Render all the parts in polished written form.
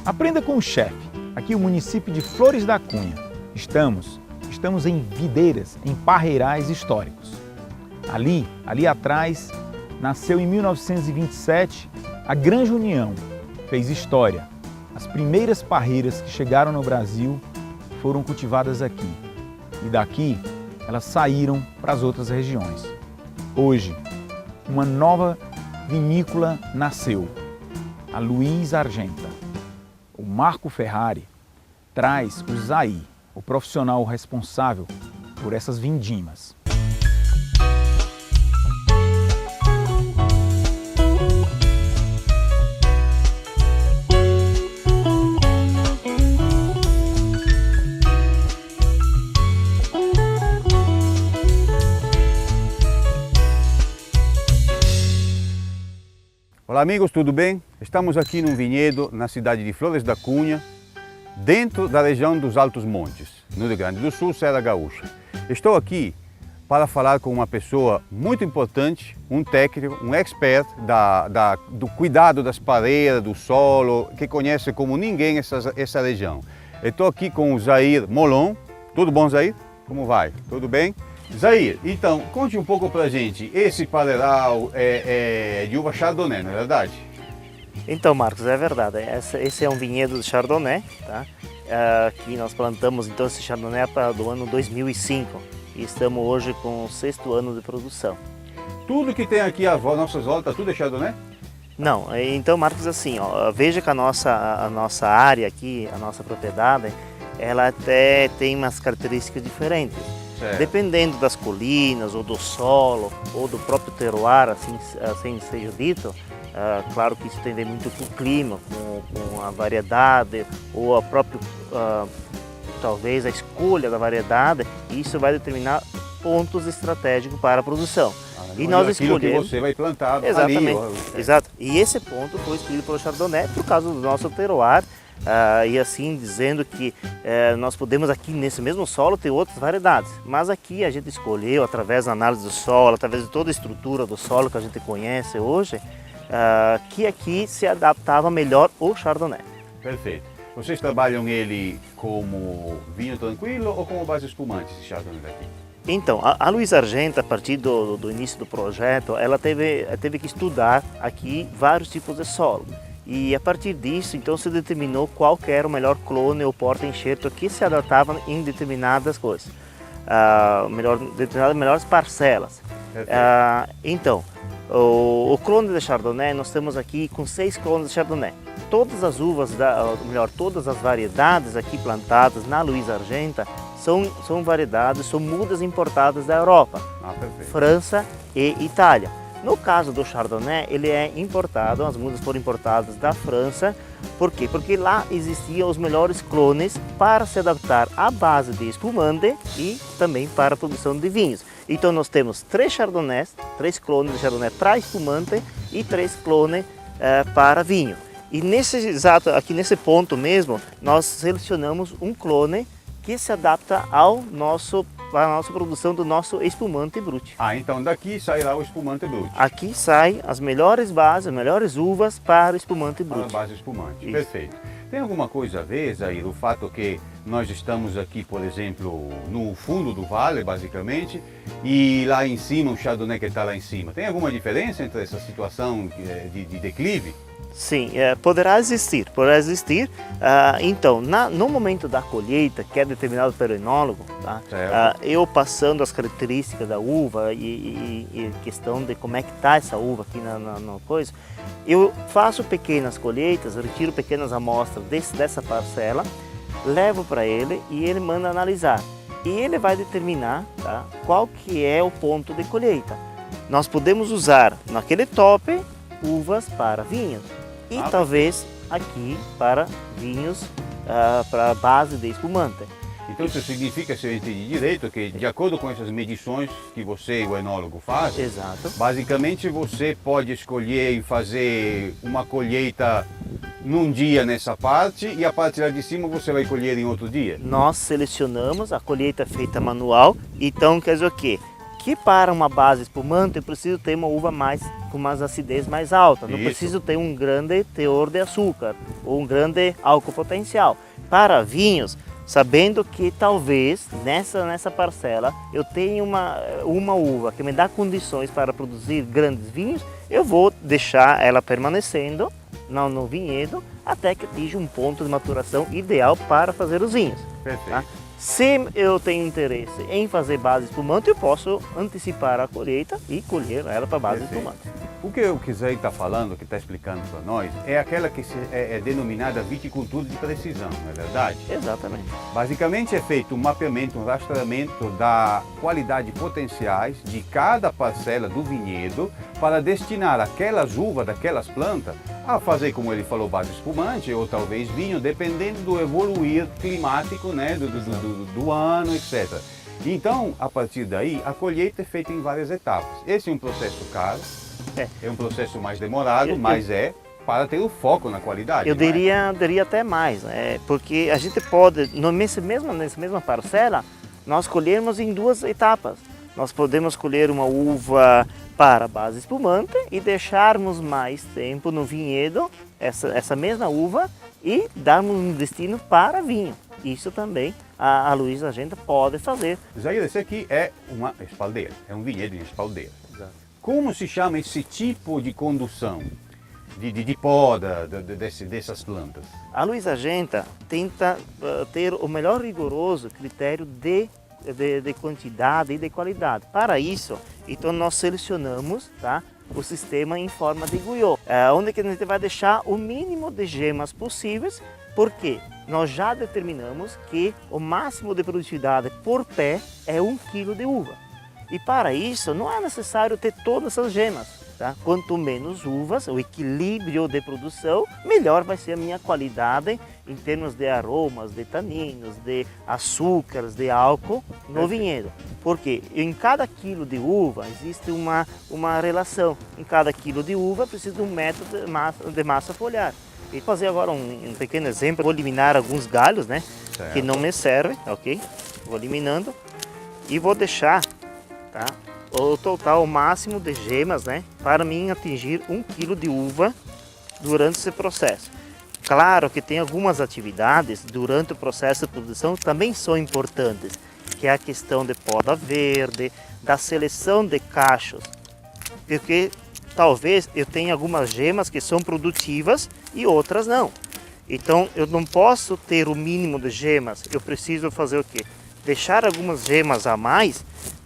Aprenda com o chefe, aqui o município de Flores da Cunha. Estamos em videiras, em parreirais históricos. Ali atrás, nasceu em 1927 a Granja União, fez história. As primeiras parreiras que chegaram no Brasil foram cultivadas aqui. E daqui, elas saíram para as outras regiões. Hoje, uma nova vinícola nasceu, a Luiz Argenta. O Marco Ferrari traz o Zair, o profissional responsável por essas vindimas. Olá amigos, tudo bem? Estamos aqui num vinhedo na cidade de Flores da Cunha, dentro da região dos Altos Montes, no Rio Grande do Sul, Serra Gaúcha. Estou aqui para falar com uma pessoa muito importante, um técnico, um expert do cuidado das pareiras, do solo, que conhece como ninguém essa região. Estou aqui com o Zair Molon. Tudo bom, Zair? Como vai? Tudo bem? Zair, então, conte um pouco pra gente, esse pareiral é de uva Chardonnay, não é verdade? Então, Marcos, é verdade. Esse é um vinhedo de Chardonnay, tá? Que nós plantamos então esse Chardonnay do ano 2005 e estamos hoje com o 6º ano de produção. Tudo que tem aqui à nossa volta, tudo é Chardonnay? Não, então, Marcos, assim, ó, veja que a nossa área aqui, a nossa propriedade, ela até tem umas características diferentes. Certo. Dependendo das colinas, ou do solo, ou do próprio terroir, assim seja dito, claro que isso tem a ver muito com o clima, com a variedade, ou a própria, talvez a escolha da variedade, e isso vai determinar pontos estratégicos para a produção. E nós escolhemos que você vai plantar. Exatamente, ali. Exato. E esse ponto foi escolhido pelo Chardonnay por causa do nosso terroir. E assim dizendo que nós podemos aqui nesse mesmo solo ter outras variedades, mas aqui a gente escolheu através da análise do solo, através de toda a estrutura do solo que a gente conhece hoje, que aqui se adaptava melhor o Chardonnay. Perfeito. Vocês trabalham ele como vinho tranquilo ou como base espumante, esse Chardonnay daqui? Então, a Luiz Argenta, a partir do início do projeto, ela teve que estudar aqui vários tipos de solo. E a partir disso, então, se determinou qual que era o melhor clone ou porta-enxerto que se adaptava em determinadas coisas, melhores parcelas. Então, o clone de Chardonnay, nós temos aqui com 6 clones de Chardonnay. Todas as uvas, todas as variedades aqui plantadas na Luiz Argenta são variedades, são mudas importadas da Europa, França e Itália. No caso do Chardonnay, ele é importado, as mudas foram importadas da França. Por quê? Porque lá existiam os melhores clones para se adaptar à base de espumante e também para a produção de vinhos. Então nós temos 3 Chardonnays, 3 clones de Chardonnay para espumante e 3 clones para vinho. E aqui nesse ponto mesmo, nós selecionamos um clone que se adapta à nossa produção do nosso espumante brut. Então daqui sairá o espumante brut. Aqui sai as melhores bases, as melhores uvas para o espumante brut. Para a base espumante, Isso. Perfeito. Tem alguma coisa a ver, Zair, o fato que nós estamos aqui, por exemplo, no fundo do vale, basicamente, e lá em cima, o Chardonnay que está lá em cima. Tem alguma diferença entre essa situação de declive? Sim, poderá existir. Então, no momento da colheita, que é determinado pelo enólogo, tá? Eu passando as características da uva e questão de como é que está essa uva aqui na coisa, eu faço pequenas colheitas, retiro pequenas amostras dessa parcela, levo para ele e ele manda analisar. E ele vai determinar, tá, qual que é o ponto de colheita. Nós podemos usar naquele top uvas para vinhos. E talvez aqui para vinhos, para base de espumante. Então isso significa, se eu entendi direito, que de acordo com essas medições que você e o enólogo fazem, Exato. Basicamente você pode escolher e fazer uma colheita num dia nessa parte e a parte lá de cima você vai colher em outro dia? Nós selecionamos, a colheita feita manual, então quer dizer o quê? que para uma base espumante eu preciso ter uma uva com uma acidez mais alta, não Isso. preciso ter um grande teor de açúcar ou um grande álcool potencial. Para vinhos, sabendo que talvez nessa parcela eu tenha uma uva que me dá condições para produzir grandes vinhos, eu vou deixar ela permanecendo no vinhedo até que atinja um ponto de maturação ideal para fazer os vinhos. Perfeito. Tá? Se eu tenho interesse em fazer base espumante, eu posso antecipar a colheita e colher ela para base Perfeito. espumante. O que o Zé está falando, que está explicando para nós, é aquela que é denominada viticultura de precisão, não é verdade? Exatamente. Basicamente é feito um mapeamento, um rastreamento da qualidade potenciais de cada parcela do vinhedo para destinar aquelas uvas daquelas plantas a fazer, como ele falou, base espumante ou talvez vinho, dependendo do evoluir climático, né, do ano, etc. Então, a partir daí, a colheita é feita em várias etapas. Esse é um processo caro, é um processo mais demorado, mas é para ter o foco na qualidade. Eu não é? diria até mais, porque a gente pode, nessa mesma parcela, nós colhermos em duas etapas. Nós podemos colher uma uva para base espumante e deixarmos mais tempo no vinhedo essa mesma uva e darmos um destino para vinho. Isso também a Luiz Agenta pode fazer. Jair, esse aqui é uma espaldeira, é um vinhedo em espaldeira. Exato. Como se chama esse tipo de condução, de poda dessas plantas? A Luiz Agenta tenta ter o melhor rigoroso critério de quantidade e de qualidade. Para isso, então nós selecionamos, tá, o sistema em forma de guiô, onde que a gente vai deixar o mínimo de gemas possíveis, porque nós já determinamos que o máximo de produtividade por pé é 1 kg de uva. E para isso não é necessário ter todas as gemas. Tá? Quanto menos uvas, o equilíbrio de produção, melhor vai ser a minha qualidade em termos de aromas, de taninos, de açúcares, de álcool no vinhedo. Porque em cada quilo de uva existe uma relação. Em cada quilo de uva precisa de um metro de massa foliar. E fazer agora um pequeno exemplo, vou eliminar alguns galhos, né, que não me servem, ok? Vou eliminando e vou deixar, tá, o total máximo de gemas, né, para mim atingir 1 kg de uva durante esse processo. Claro que tem algumas atividades durante o processo de produção que também são importantes, que é a questão de poda verde, da seleção de cachos, porque talvez eu tenha algumas gemas que são produtivas e outras não. Então eu não posso ter o mínimo de gemas, eu preciso fazer o quê? Deixar algumas gemas a mais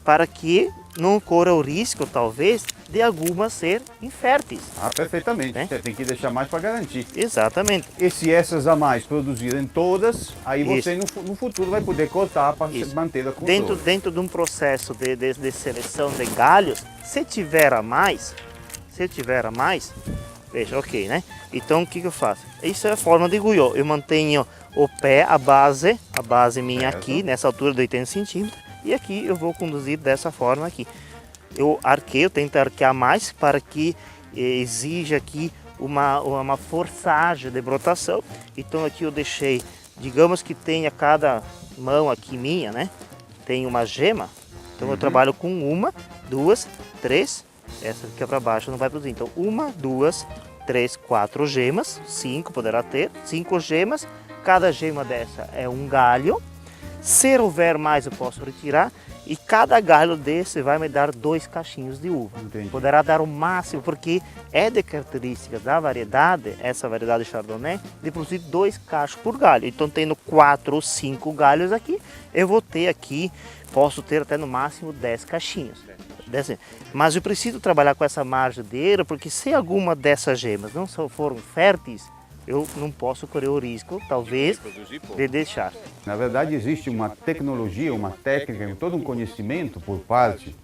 para que não corra o risco, talvez, de algumas ser inférteis. Ah, perfeitamente. Você tem que deixar mais para garantir. Exatamente. E se essas a mais produzirem todas, aí você no futuro vai poder cortar para manter a controle. Dentro de um processo de seleção de galhos, se tiver a mais, veja, ok, né? Então o que eu faço? Isso é a forma de guiô. Eu mantenho o pé, a base minha aqui, nessa altura de 80 centímetros, e aqui eu vou conduzir dessa forma aqui. Eu tento arquear mais para que exija aqui uma forçagem de brotação. Então aqui eu deixei, digamos que tenha cada mão aqui minha, né? Tem uma gema, então eu trabalho com 1, 2, 3, essa aqui é para baixo não vai produzir. Então 1, 2, 3, 4 gemas, 5 poderá ter, 5 gemas, cada gema dessa é um galho. Se houver mais eu posso retirar e cada galho desse vai me dar 2 cachinhos de uva. Entendi. Poderá dar o máximo, porque é de características da variedade, essa variedade Chardonnay, de produzir 2 cachos por galho. Então tendo 4 ou 5 galhos aqui, eu vou ter aqui, posso ter até no máximo 10 cachinhos. Mas eu preciso trabalhar com essa margem de erro, porque se alguma dessas gemas não foram férteis, eu não posso correr o risco, talvez, de deixar. Na verdade, existe uma tecnologia, uma técnica, todo um conhecimento por parte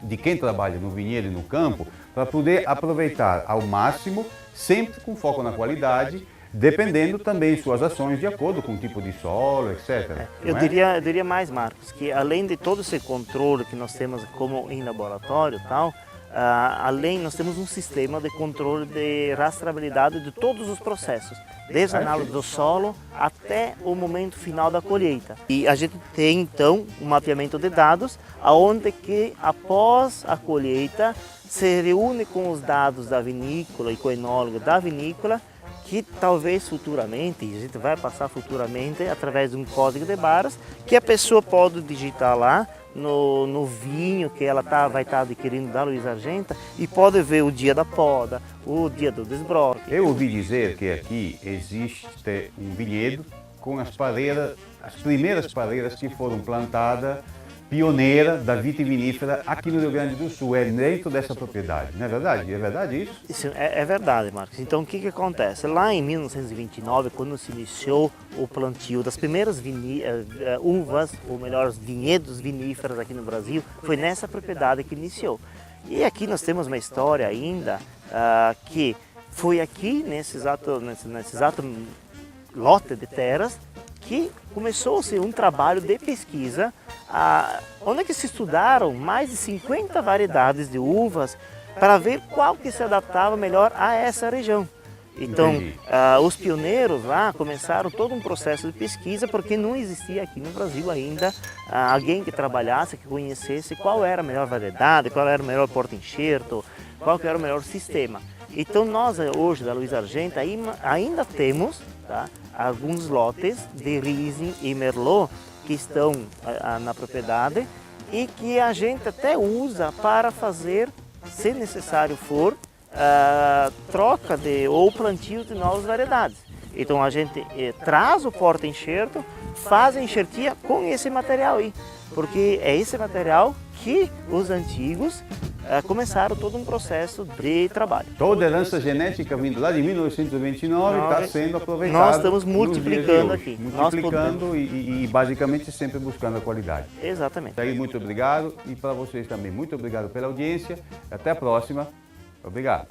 de quem trabalha no vinhedo e no campo para poder aproveitar ao máximo, sempre com foco na qualidade, dependendo também de suas ações de acordo com o tipo de solo, etc. Eu diria mais, Marcos, que além de todo esse controle que nós temos como em laboratório e tal, além, nós temos um sistema de controle de rastreabilidade de todos os processos, desde a análise do solo até o momento final da colheita. E a gente tem então um mapeamento de dados, onde que após a colheita se reúne com os dados da vinícola e com o enólogo da vinícola, que talvez futuramente, a gente vai passar futuramente através de um código de barras, que a pessoa pode digitar lá no vinho que ela vai estar adquirindo da Luiz Argenta e pode ver o dia da poda, o dia do desbroque. Eu ouvi dizer que aqui existe um vinhedo com as primeiras pareiras que foram plantadas, pioneira da vitivinífera aqui no Rio Grande do Sul, é dentro dessa propriedade, não é verdade? É verdade isso? Isso é verdade, Marcos. Então o que acontece? Lá em 1929, quando se iniciou o plantio das primeiras uvas, ou melhor, vinhedos viníferos aqui no Brasil, foi nessa propriedade que iniciou. E aqui nós temos uma história ainda que foi aqui, nesse exato lote de terras, que começou-se um trabalho de pesquisa, onde que se estudaram mais de 50 variedades de uvas para ver qual que se adaptava melhor a essa região. Então, os pioneiros lá começaram todo um processo de pesquisa, porque não existia aqui no Brasil ainda alguém que trabalhasse, que conhecesse qual era a melhor variedade, qual era o melhor porta-enxerto, qual que era o melhor sistema. Então nós hoje da Luiz Argenta ainda temos alguns lotes de Riesling e Merlot que estão na propriedade e que a gente até usa para fazer, se necessário for, troca ou plantio de novas variedades. Então a gente traz o porta-enxerto, faz a enxertia com esse material aí, porque é esse material que os antigos começaram todo um processo de trabalho. Toda a herança genética vindo lá de 1929 está sendo aproveitada. Nós estamos multiplicando aqui. Multiplicando e basicamente sempre buscando a qualidade. Exatamente. Daí, muito obrigado e para vocês também muito obrigado pela audiência. Até a próxima. Obrigado.